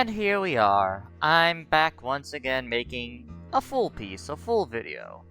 And here we are. I'm back once again making a full video.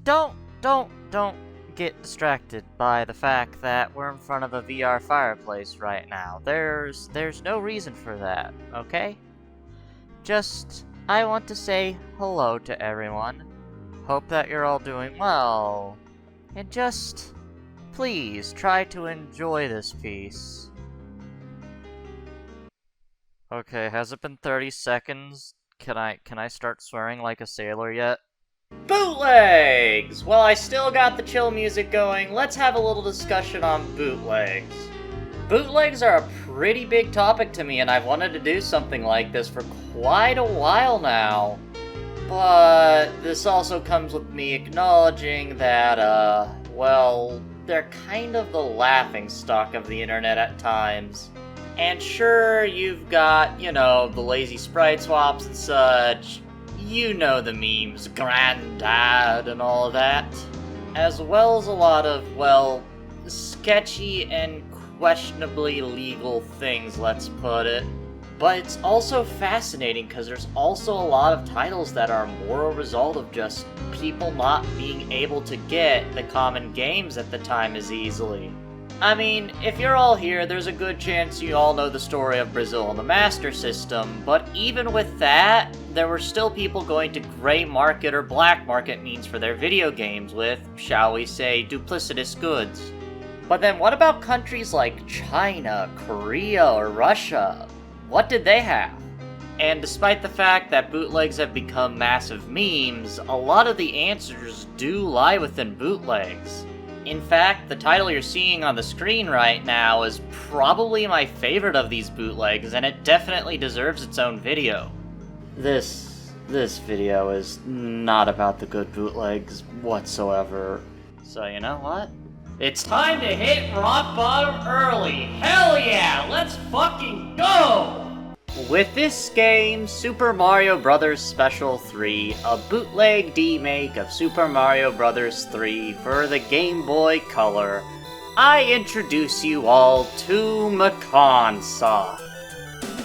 Don't get distracted by the fact that we're in front of a VR fireplace right now. There's no reason for that, okay? I want to say hello to everyone. Hope that you're all doing well. And please try to enjoy this piece. Okay, has it been 30 seconds? Can I start swearing like a sailor yet? Bootlegs! Well, I still got the chill music going. Let's have a little discussion on bootlegs. Bootlegs are a pretty big topic to me, and I've wanted to do something like this for quite a while now. But this also comes with me acknowledging that, well, they're kind of the laughingstock of the internet at times. And sure, you've got, the lazy sprite swaps and such. You know the memes, granddad and all of that. As well as a lot of, well, sketchy and questionably legal things, let's put it. But it's also fascinating because there's also a lot of titles that are more a result of just people not being able to get the common games at the time as easily. I mean, if you're all here, there's a good chance you all know the story of Brazil and the Master System, but even with that, there were still people going to gray market or black market means for their video games with, shall we say, duplicitous goods. But then what about countries like China, Korea, or Russia? What did they have? And despite the fact that bootlegs have become massive memes, a lot of the answers do lie within bootlegs. In fact, the title you're seeing on the screen right now is probably my favorite of these bootlegs, and it definitely deserves its own video. This video is not about the good bootlegs whatsoever. So you know what? It's time to hit rock bottom early! Hell yeah! Let's fucking go! With this game, Super Mario Bros. Special 3, a bootleg demake of Super Mario Bros. 3 for the Game Boy Color, I introduce you all to Macan Soft.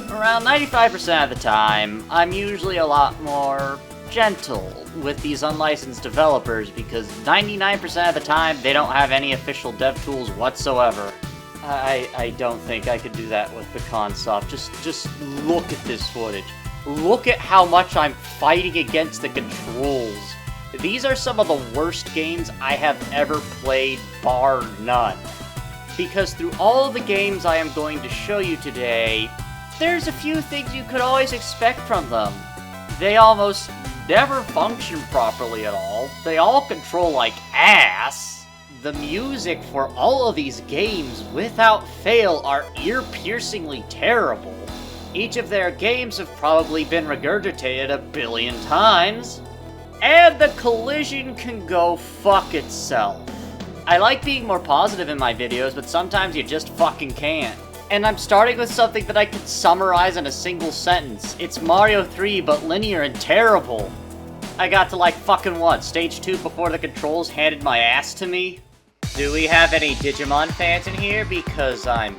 Around 95% of the time, I'm usually a lot more gentle with these unlicensed developers because 99% of the time, they don't have any official dev tools whatsoever. I don't think I could do that with Macan Soft. Just look at this footage. Look at how much I'm fighting against the controls. These are some of the worst games I have ever played, bar none. Because through all of the games I am going to show you today, there's a few things you could always expect from them. They almost never function properly at all. They all control like ass. The music for all of these games, without fail, are ear-piercingly terrible. Each of their games have probably been regurgitated a billion times. And the collision can go fuck itself. I like being more positive in my videos, but sometimes you just fucking can't. And I'm starting with something that I can summarize in a single sentence. It's Mario 3, but linear and terrible. I got to like fucking what, stage 2 before the controls handed my ass to me? Do we have any Digimon fans in here? Because I'm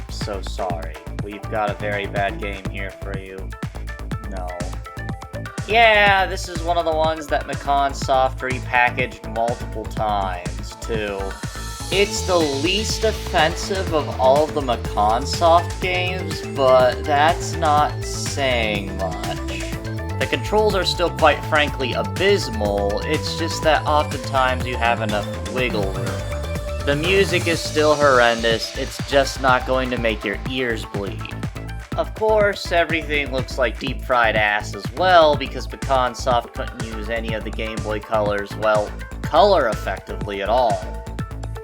so sorry. We've got a very bad game here for you. No. Yeah, this is one of the ones that Macan Soft repackaged multiple times, too. It's the least offensive of all of the Macan Soft games, but that's not saying much. The controls are still quite frankly abysmal, it's just that oftentimes you have enough wiggle room. The music is still horrendous, it's just not going to make your ears bleed. Of course, everything looks like deep-fried ass as well, because Macan Soft couldn't use any of the Game Boy Color's, well, color effectively at all.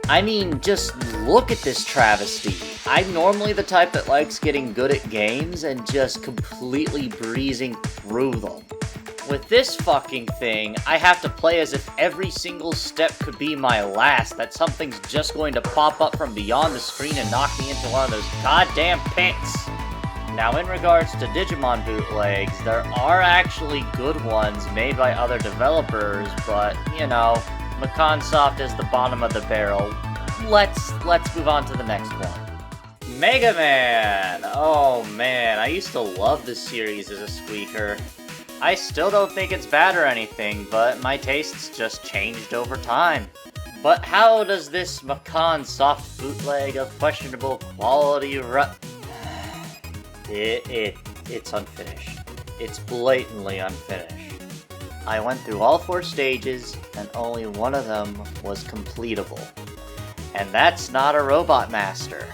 I mean, just look at this travesty. I'm normally the type that likes getting good at games and just completely breezing through them. With this fucking thing, I have to play as if every single step could be my last, that something's just going to pop up from beyond the screen and knock me into one of those goddamn pits. Now, in regards to Digimon bootlegs, there are actually good ones made by other developers, but, Macan Soft is the bottom of the barrel. Let's move on to the next one. Mega Man! Oh man, I used to love this series as a squeaker. I still don't think it's bad or anything, but my tastes just changed over time. But how does this Macan Soft bootleg of questionable quality It's unfinished. It's blatantly unfinished. I went through all 4 stages, and only one of them was completable. And that's not a Robot Master.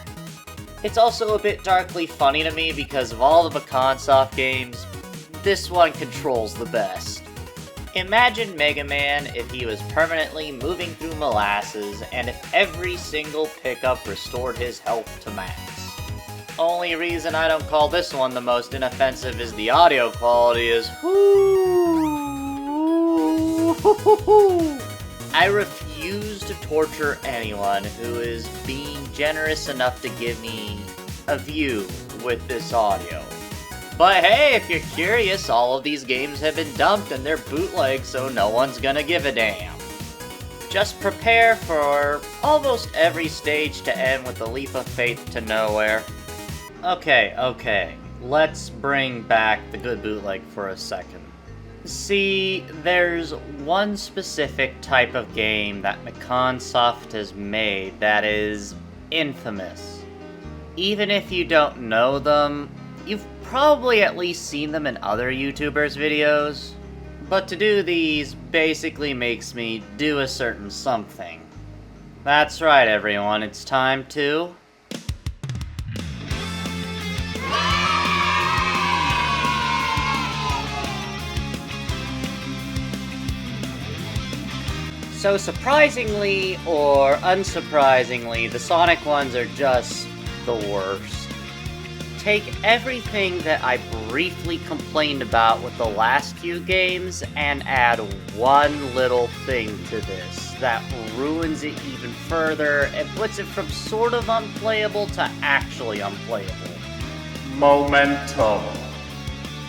It's also a bit darkly funny to me because of all the Macan Soft games, this one controls the best. Imagine Mega Man if he was permanently moving through molasses and if every single pickup restored his health to max. Only reason I don't call this one the most inoffensive is the audio quality is I refuse to torture anyone who is being generous enough to give me a view with this audio. But hey, if you're curious, all of these games have been dumped and they're bootleg, so no one's gonna give a damn. Just prepare for almost every stage to end with a leap of faith to nowhere. Okay, let's bring back the good bootleg for a second. See, there's one specific type of game that Macan Soft has made that is infamous. Even if you don't know them, you've probably at least seen them in other YouTubers' videos. But to do these basically makes me do a certain something. That's right, everyone, it's time to... So surprisingly, or unsurprisingly, the Sonic ones are just the worst. Take everything that I briefly complained about with the last few games and add one little thing to this that ruins it even further and puts it from sort of unplayable to actually unplayable. Momentum.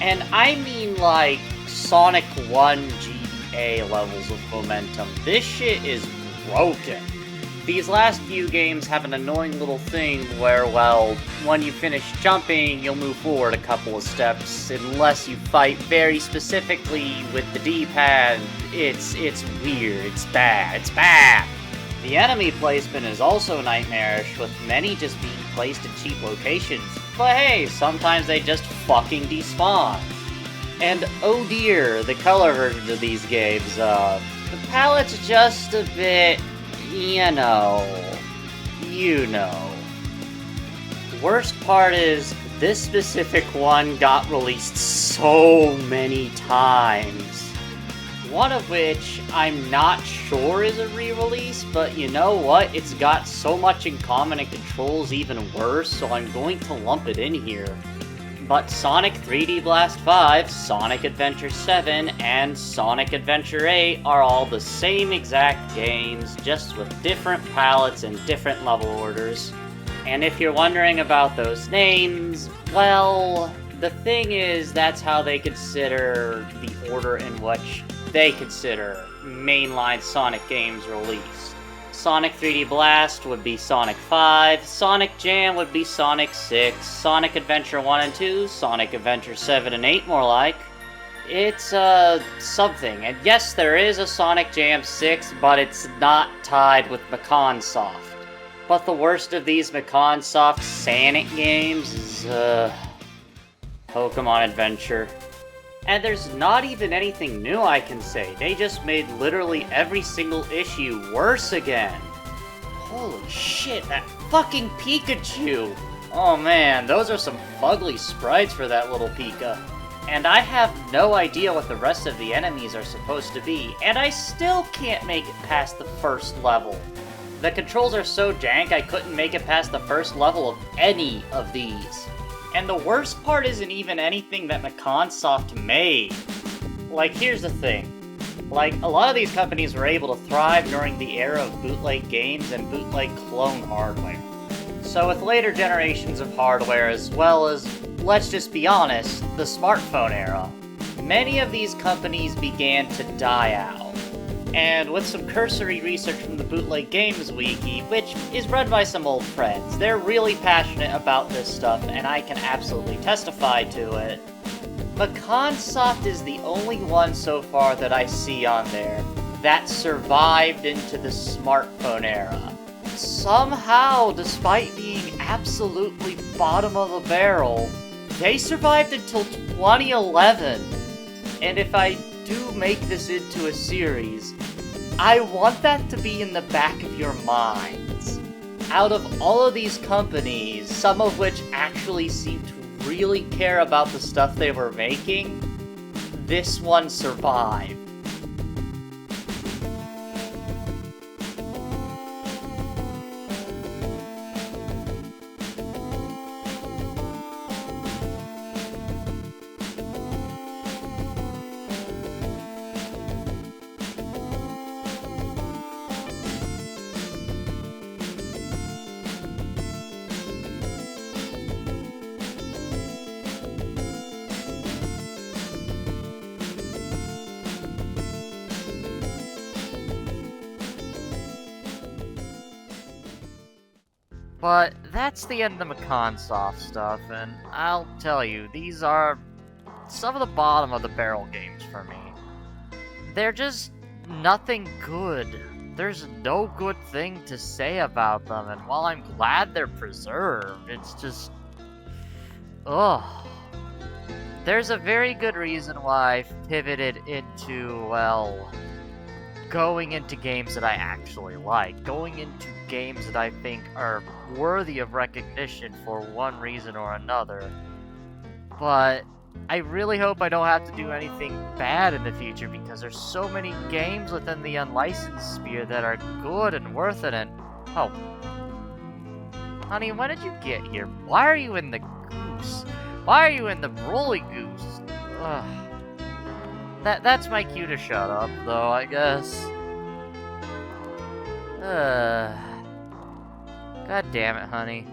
And I mean like Sonic 1 GBA levels of momentum. This shit is broken. These last few games have an annoying little thing where, well, when you finish jumping, you'll move forward a couple of steps, unless you fight very specifically with the D-pad. It's weird, it's bad. The enemy placement is also nightmarish, with many just being placed in cheap locations, but hey, sometimes they just fucking despawn. And oh dear, the color versions of these games, the palette's just a bit... You know. Worst part is, this specific one got released so many times. One of which I'm not sure is a re-release, but you know what? It's got so much in common and controls even worse, so I'm going to lump it in here. But Sonic 3D Blast 5, Sonic Adventure 7, and Sonic Adventure 8 are all the same exact games, just with different palettes and different level orders. And if you're wondering about those names, well, the thing is, that's how they consider the order in which they consider mainline Sonic games released. Sonic 3D Blast would be Sonic 5, Sonic Jam would be Sonic 6, Sonic Adventure 1 and 2, Sonic Adventure 7 and 8 more like. It's, something. And yes, there is a Sonic Jam 6, but it's not tied with Macan Soft. But the worst of these Macan Soft Sonic games is, Pokemon Adventure. And there's not even anything new I can say. They just made literally every single issue worse again. Holy shit, that fucking Pikachu! Oh man, those are some fugly sprites for that little Pika. And I have no idea what the rest of the enemies are supposed to be, and I still can't make it past the first level. The controls are so jank I couldn't make it past the first level of any of these. And the worst part isn't even anything that Macan Soft made. Like, here's the thing. Like, a lot of these companies were able to thrive during the era of bootleg games and bootleg clone hardware. So with later generations of hardware, as well as, let's just be honest, the smartphone era, many of these companies began to die out. And with some cursory research from the Bootleg Games Wiki, which is run by some old friends, they're really passionate about this stuff, and I can absolutely testify to it. Macan Soft is the only one so far that I see on there that survived into the smartphone era. Somehow, despite being absolutely bottom of the barrel, they survived until 2011. And if I do make this into a series, I want that to be in the back of your minds. Out of all of these companies, some of which actually seem to really care about the stuff they were making, this one survived. But that's the end of the Macan Soft stuff, and I'll tell you, these are some of the bottom of the barrel games for me. They're just nothing good. There's no good thing to say about them, and while I'm glad they're preserved, it's just... ugh. There's a very good reason why I've pivoted into, well, going into games that I actually like. Going into games that I think are worthy of recognition for one reason or another. But I really hope I don't have to do anything bad in the future, because there's so many games within the unlicensed sphere that are good and worth it. And oh, honey, when did you get here? Why are you in the goose? Why are you in the Broly Goose? Ugh. That's my cue to shut up, though, I guess. God damn it, honey.